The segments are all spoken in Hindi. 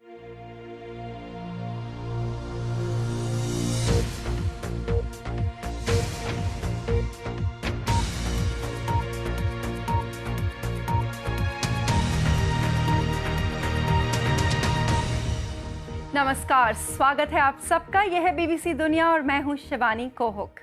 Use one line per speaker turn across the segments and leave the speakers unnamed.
नमस्कार, स्वागत है आप सबका। यह है बीबीसी दुनिया और मैं हूं शिवानी कोहुक।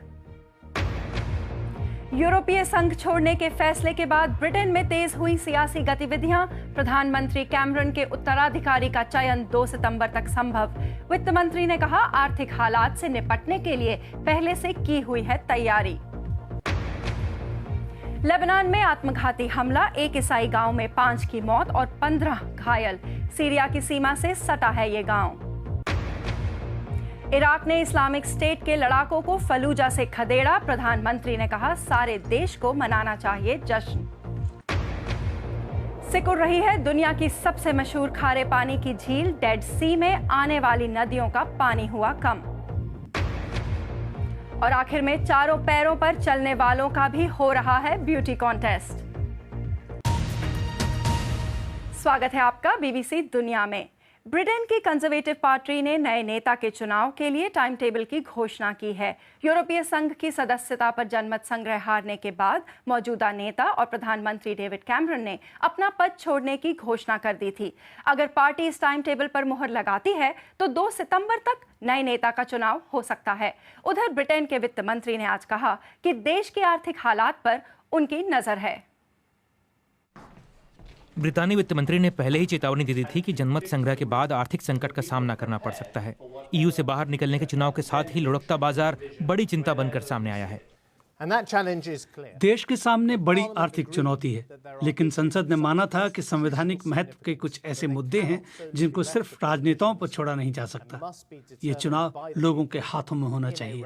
यूरोपीय संघ छोड़ने के फैसले के बाद ब्रिटेन में तेज हुई सियासी गतिविधियां। प्रधानमंत्री कैमरन के उत्तराधिकारी का चयन 2 सितंबर तक संभव। वित्त मंत्री ने कहा, आर्थिक हालात से निपटने के लिए पहले से की हुई है तैयारी। लेबनान में आत्मघाती हमला, एक ईसाई गांव में 5 की मौत और 15 घायल। सीरिया की सीमा से सटा है ये गांव। इराक ने इस्लामिक स्टेट के लड़ाकों को फलूजा से खदेड़ा। प्रधानमंत्री ने कहा, सारे देश को मनाना चाहिए जश्न। सिकुड़ रही है दुनिया की सबसे मशहूर खारे पानी की झील। डेड सी में आने वाली नदियों का पानी हुआ कम। और आखिर में चारों पैरों पर चलने वालों का भी हो रहा है ब्यूटी कॉन्टेस्ट। स्वागत है आपका बीबीसी दुनिया में। ब्रिटेन की कंजर्वेटिव पार्टी ने नए नेता के चुनाव के लिए टाइम टेबल की घोषणा की है। यूरोपीय संघ की सदस्यता पर जनमत संग्रह हारने के बाद मौजूदा नेता और प्रधानमंत्री डेविड कैमरन ने अपना पद छोड़ने की घोषणा कर दी थी। अगर पार्टी इस टाइम टेबल पर मुहर लगाती है तो 2 सितंबर तक नए नेता का चुनाव हो सकता है। उधर ब्रिटेन के वित्त मंत्री ने आज कहा कि देश के आर्थिक हालात पर उनकी नजर है।
ब्रितानी वित्त मंत्री ने पहले ही चेतावनी दे दी थी कि जनमत संग्रह के बाद आर्थिक संकट का सामना करना पड़ सकता है। ईयू से बाहर निकलने के चुनाव के साथ ही लुढ़कता बाजार बड़ी चिंता बनकर सामने आया है।
देश के सामने बड़ी आर्थिक चुनौती है, लेकिन संसद ने माना था कि संवैधानिक महत्व के कुछ ऐसे मुद्दे हैं जिनको सिर्फ राजनेताओं पर छोड़ा नहीं जा सकता। ये चुनाव लोगों के हाथों में होना चाहिए।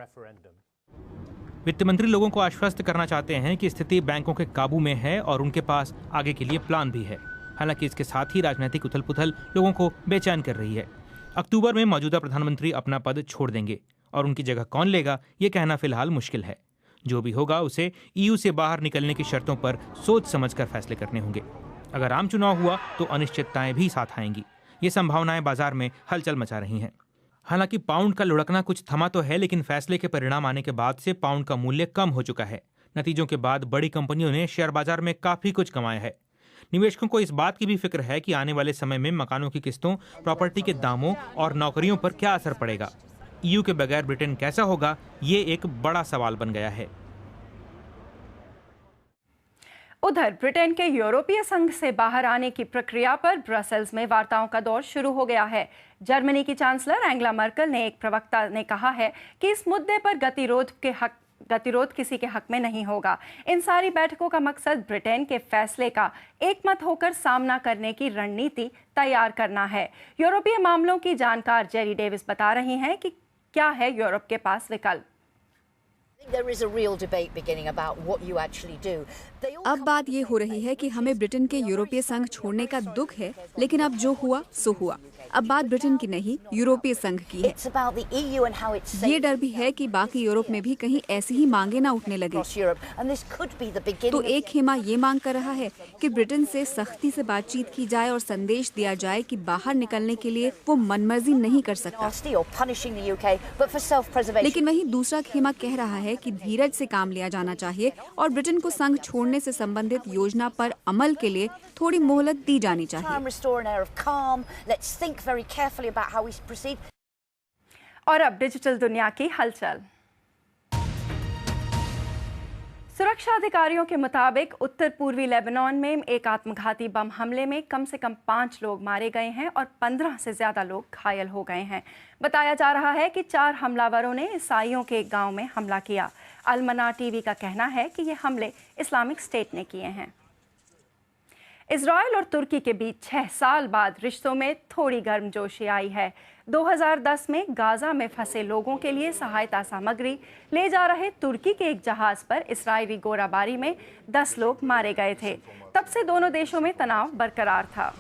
वित्त मंत्री लोगों को आश्वस्त करना चाहते हैं कि स्थिति बैंकों के काबू में है और उनके पास आगे के लिए प्लान भी है। हालांकि इसके साथ ही राजनीतिक उथल पुथल लोगों को बेचैन कर रही है। अक्टूबर में मौजूदा प्रधानमंत्री अपना पद छोड़ देंगे और उनकी जगह कौन लेगा, ये कहना फिलहाल मुश्किल है। जो भी होगा उसे ईयू से बाहर निकलने की शर्तों पर सोच समझकर फैसले करने होंगे। अगर आम चुनाव हुआ तो अनिश्चितताएं भी साथ आएंगी। ये संभावनाएं बाजार में हलचल मचा रही हैं। हालांकि पाउंड का लुढ़कना कुछ थमा तो है, लेकिन फैसले के परिणाम आने के बाद से पाउंड का मूल्य कम हो चुका है। नतीजों के बाद बड़ी कंपनियों ने शेयर बाजार में काफी कुछ कमाया है। निवेशकों को इस बात की भी फिक्र है कि आने वाले समय में मकानों की किस्तों, प्रॉपर्टी के दामों और नौकरियों पर क्या असर पड़ेगा। ईयू के बगैर ब्रिटेन कैसा होगा, ये एक बड़ा सवाल बन गया है।
उधर ब्रिटेन के यूरोपीय संघ से बाहर आने की प्रक्रिया पर ब्रसेल्स में वार्ताओं का दौर शुरू हो गया है। जर्मनी की चांसलर एंगेला मर्केल ने एक प्रवक्ता ने कहा है कि इस मुद्दे पर गतिरोध किसी के हक में नहीं होगा। इन सारी बैठकों का मकसद ब्रिटेन के फैसले का एकमत होकर सामना करने की रणनीति तैयार करना है। यूरोपीय मामलों की जानकार जेरी डेविस बता रही हैं कि क्या है यूरोप के पास विकल्प।
अब बात ये हो रही है कि हमें ब्रिटेन के यूरोपीय संघ छोड़ने का दुख है, लेकिन अब जो हुआ सो हुआ। अब बात ब्रिटेन की नहीं, यूरोपीय संघ की है। ये डर भी है कि बाकी यूरोप में भी कहीं ऐसी ही मांगे ना उठने लगे। तो एक खेमा ये मांग कर रहा है कि ब्रिटेन से सख्ती से बातचीत की जाए और संदेश दिया जाए कि बाहर निकलने के लिए वो मनमर्जी नहीं कर सकता। लेकिन वहीं दूसरा खेमा कह रहा है कि धीरज से काम लिया जाना चाहिए और ब्रिटेन को संघ छोड़ने से संबंधित योजना पर अमल के लिए थोड़ी मोहलत दी जानी चाहिए।
और अब डिजिटल दुनिया की हलचल। सुरक्षा अधिकारियों के मुताबिक उत्तर पूर्वी लेबनान में एक आत्मघाती बम हमले में कम से कम 5 लोग मारे गए हैं और 15 से ज्यादा लोग घायल हो गए हैं। बताया जा रहा है कि 4 हमलावरों ने ईसाइयों के एक गांव में हमला किया। अल-मना टीवी का कहना है कि ये हमले इस्लामिक स्टेट ने किए हैं। इजराइल और तुर्की के बीच 6 साल बाद रिश्तों में थोड़ी गर्मजोशी आई है। 2010 में गाजा में फंसे लोगों के लिए सहायता सामग्री ले जा रहे तुर्की के एक जहाज पर इस्राइली गोलाबारी में 10 लोग मारे गए थे। तब से दोनों देशों में तनाव बरकरार था।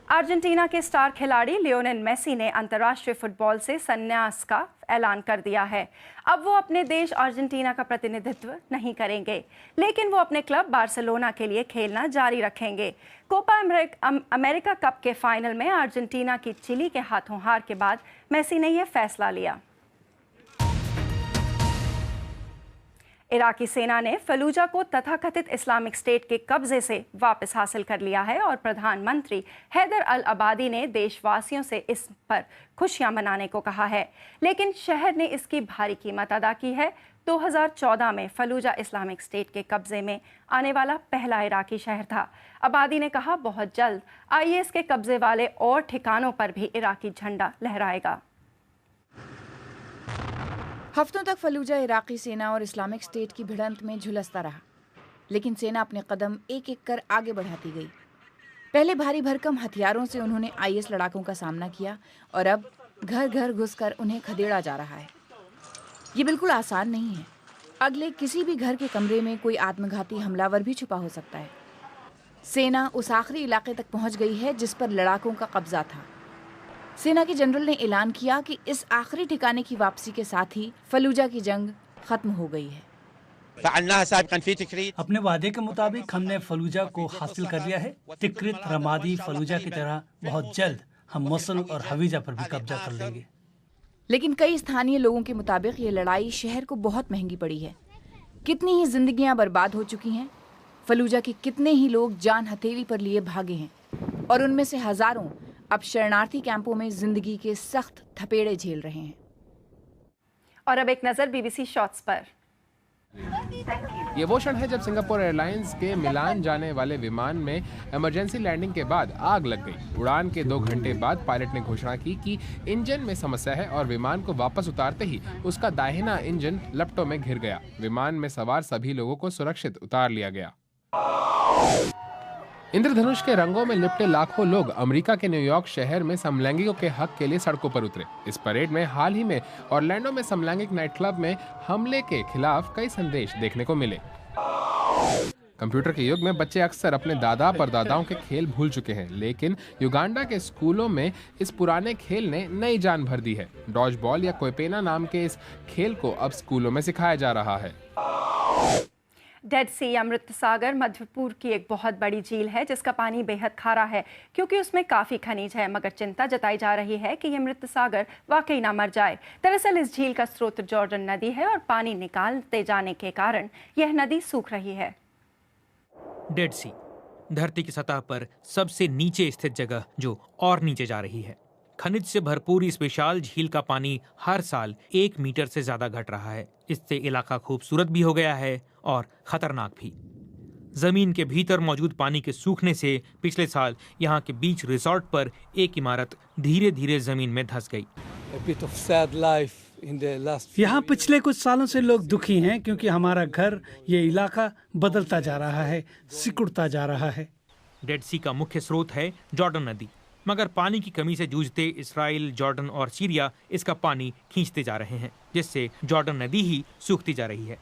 अर्जेंटीना के स्टार खिलाड़ी लियोनेल मेसी ने अंतर्राष्ट्रीय फुटबॉल से संन्यास का ऐलान कर दिया है। अब वो अपने देश अर्जेंटीना का प्रतिनिधित्व नहीं करेंगे, लेकिन वो अपने क्लब बार्सिलोना के लिए खेलना जारी रखेंगे। कोपा अमेरिका कप के फाइनल में अर्जेंटीना की चिली के हाथों हार के बाद मेसी ने यह फैसला लिया। इराकी सेना ने फलूजा को तथाकथित इस्लामिक स्टेट के कब्जे से वापस हासिल कर लिया है और प्रधानमंत्री हैदर अल अबादी ने देशवासियों से इस पर खुशियां मनाने को कहा है, लेकिन शहर ने इसकी भारी कीमत अदा की है। 2014 में फलूजा इस्लामिक स्टेट के कब्जे में आने वाला पहला इराकी शहर था। अबादी ने कहा, बहुत जल्द IS के कब्जे वाले और ठिकानों पर भी इराकी झंडा लहराएगा।
हफ्तों तक फलूजा इराकी सेना और इस्लामिक स्टेट की भिड़ंत में झुलसता रहा, लेकिन सेना अपने कदम एक एक कर आगे बढ़ाती गई। पहले भारी भरकम हथियारों से उन्होंने IS लड़ाकों का सामना किया और अब घर घर घुसकर उन्हें खदेड़ा जा रहा है। ये बिल्कुल आसान नहीं है। अगले किसी भी घर के कमरे में कोई आत्मघाती हमलावर भी छुपा हो सकता है। सेना उस आखिरी इलाके तक पहुंच गई है जिस पर लड़ाकों का कब्जा था। सेना के जनरल ने ऐलान किया कि इस आखिरी ठिकाने की वापसी के साथ ही फलूजा की जंग खत्म हो गई है।
अपने वादे के मुताबिक हमने फलूजा को हासिल कर लिया है। तिक्रित, रमादी, फलूजा की तरह बहुत जल्द हम मोसुल और हवीजा पर भी कब्जा कर लेंगे।
लेकिन कई स्थानीय लोगों के मुताबिक ये लड़ाई शहर को बहुत महंगी पड़ी है। कितनी ही जिंदगियां बर्बाद हो चुकी हैं। फलूजा के कितने ही लोग जान हथेली पर लिए भागे हैं और उनमें से हजारों अब शरणार्थी कैंपों में जिंदगी के सख्त थपेड़े झेल रहे हैं।
और अब एक नजर BBC शॉर्ट्स पर।
ये वो क्षण है जब सिंगापुर एयरलाइंस के मिलान जाने वाले विमान में इमरजेंसी लैंडिंग के बाद आग लग गई। उड़ान के 2 घंटे बाद पायलट ने घोषणा की कि इंजन में समस्या है और विमान को वापस उतारते ही उसका दाहिना इंजन लपटों में घिर गया। विमान में सवार सभी लोगों को सुरक्षित उतार लिया गया। इंद्रधनुष के रंगों में लिपटे लाखों लोग अमेरिका के न्यूयॉर्क शहर में समलैंगिकों के हक के लिए सड़कों पर उतरे। इस परेड में हाल ही में ऑरलैंडो में समलैंगिक नाइट क्लब में हमले के खिलाफ कई संदेश देखने को मिले। कंप्यूटर के युग में बच्चे अक्सर अपने दादा परदादाओं के खेल भूल चुके हैं, लेकिन युगांडा के स्कूलों में इस पुराने खेल ने नई जान भर दी है। डॉज बॉल या कोयपेना नाम के इस खेल को अब स्कूलों में सिखाया जा रहा है।
डेड सी अमृत सागर मध्यपुर की एक बहुत बड़ी झील है जिसका पानी बेहद खारा है क्योंकि उसमें काफ़ी खनिज है, मगर चिंता जताई जा रही है कि ये मृत सागर वाकई ना मर जाए। दरअसल इस झील का स्रोत जॉर्डन नदी है और पानी निकालते जाने के कारण यह नदी सूख रही है।
डेड सी धरती की सतह पर सबसे नीचे स्थित जगह जो और नीचे जा रही है। खनिज से भरपूर इस विशाल झील का पानी हर साल 1 मीटर से ज्यादा घट रहा है। इससे इलाका खूबसूरत भी हो गया है और खतरनाक भी। जमीन के भीतर मौजूद पानी के सूखने से पिछले साल यहाँ के बीच रिसोर्ट पर एक इमारत धीरे धीरे जमीन में धंस गई।
यहाँ पिछले कुछ सालों से लोग दुखी हैं क्योंकि हमारा घर, ये इलाका बदलता जा रहा है, सिकुड़ता जा रहा है।
डेड सी का मुख्य स्रोत है जॉर्डन नदी, मगर पानी की कमी से जूझते इसराइल, जॉर्डन और सीरिया इसका पानी खींचते जा रहे हैं, जिससे जॉर्डन नदी ही सूखती जा रही है।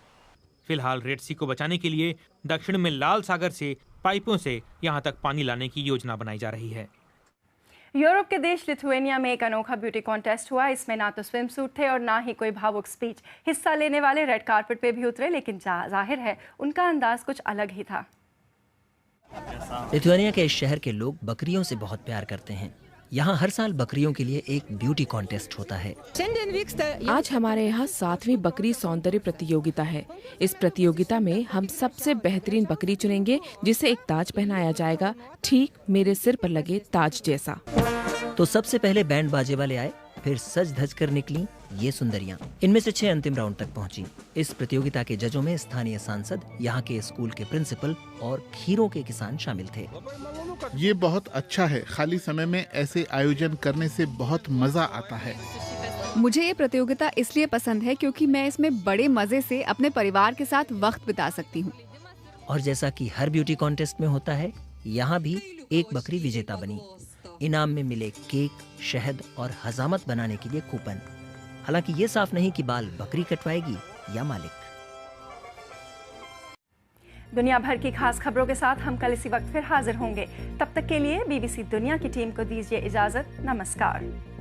फिलहाल रेड सी को बचाने के लिए दक्षिण में लाल सागर से पाइपों से यहां तक पानी लाने की योजना बनाई जा रही है।
यूरोप के देश लिथुआनिया में एक अनोखा ब्यूटी कॉन्टेस्ट हुआ। इसमें ना तो स्विम सूट थे और ना ही कोई भावुक स्पीच। हिस्सा लेने वाले रेड कार्पेट पे भी उतरे, लेकिन जाहिर है उनका अंदाज कुछ अलग ही था।
लिथुआनिया के इस शहर के लोग बकरियों से बहुत प्यार करते हैं। यहाँ हर साल बकरियों के लिए एक ब्यूटी कॉन्टेस्ट होता है।
आज हमारे यहाँ 7वीं बकरी सौंदर्य प्रतियोगिता है। इस प्रतियोगिता में हम सबसे बेहतरीन बकरी चुनेंगे जिसे एक ताज पहनाया जाएगा, ठीक मेरे सिर पर लगे ताज जैसा।
तो सबसे पहले बैंड बाजे वाले आए, फिर सज धज कर निकली ये सुंदरियां। इनमें से 6 अंतिम राउंड तक पहुंची। इस प्रतियोगिता के जजों में स्थानीय सांसद, यहाँ के स्कूल के प्रिंसिपल और खीरों के किसान शामिल थे।
ये बहुत अच्छा है। खाली समय में ऐसे आयोजन करने से बहुत मजा आता है।
मुझे ये प्रतियोगिता इसलिए पसंद है क्योंकि मैं इसमें बड़े मजे से अपने परिवार के साथ वक्त बिता सकती हूँ।
और जैसा कि हर ब्यूटी कॉन्टेस्ट में होता है, यहाँ भी एक बकरी विजेता बनी। इनाम में मिले केक, शहद और हजामत बनाने के लिए कूपन। हालांकि ये साफ नहीं कि बाल बकरी कटवाएगी या मालिक।
दुनिया भर की खास खबरों के साथ हम कल इसी वक्त फिर हाजिर होंगे। तब तक के लिए BBC दुनिया की टीम को दीजिए इजाजत। नमस्कार।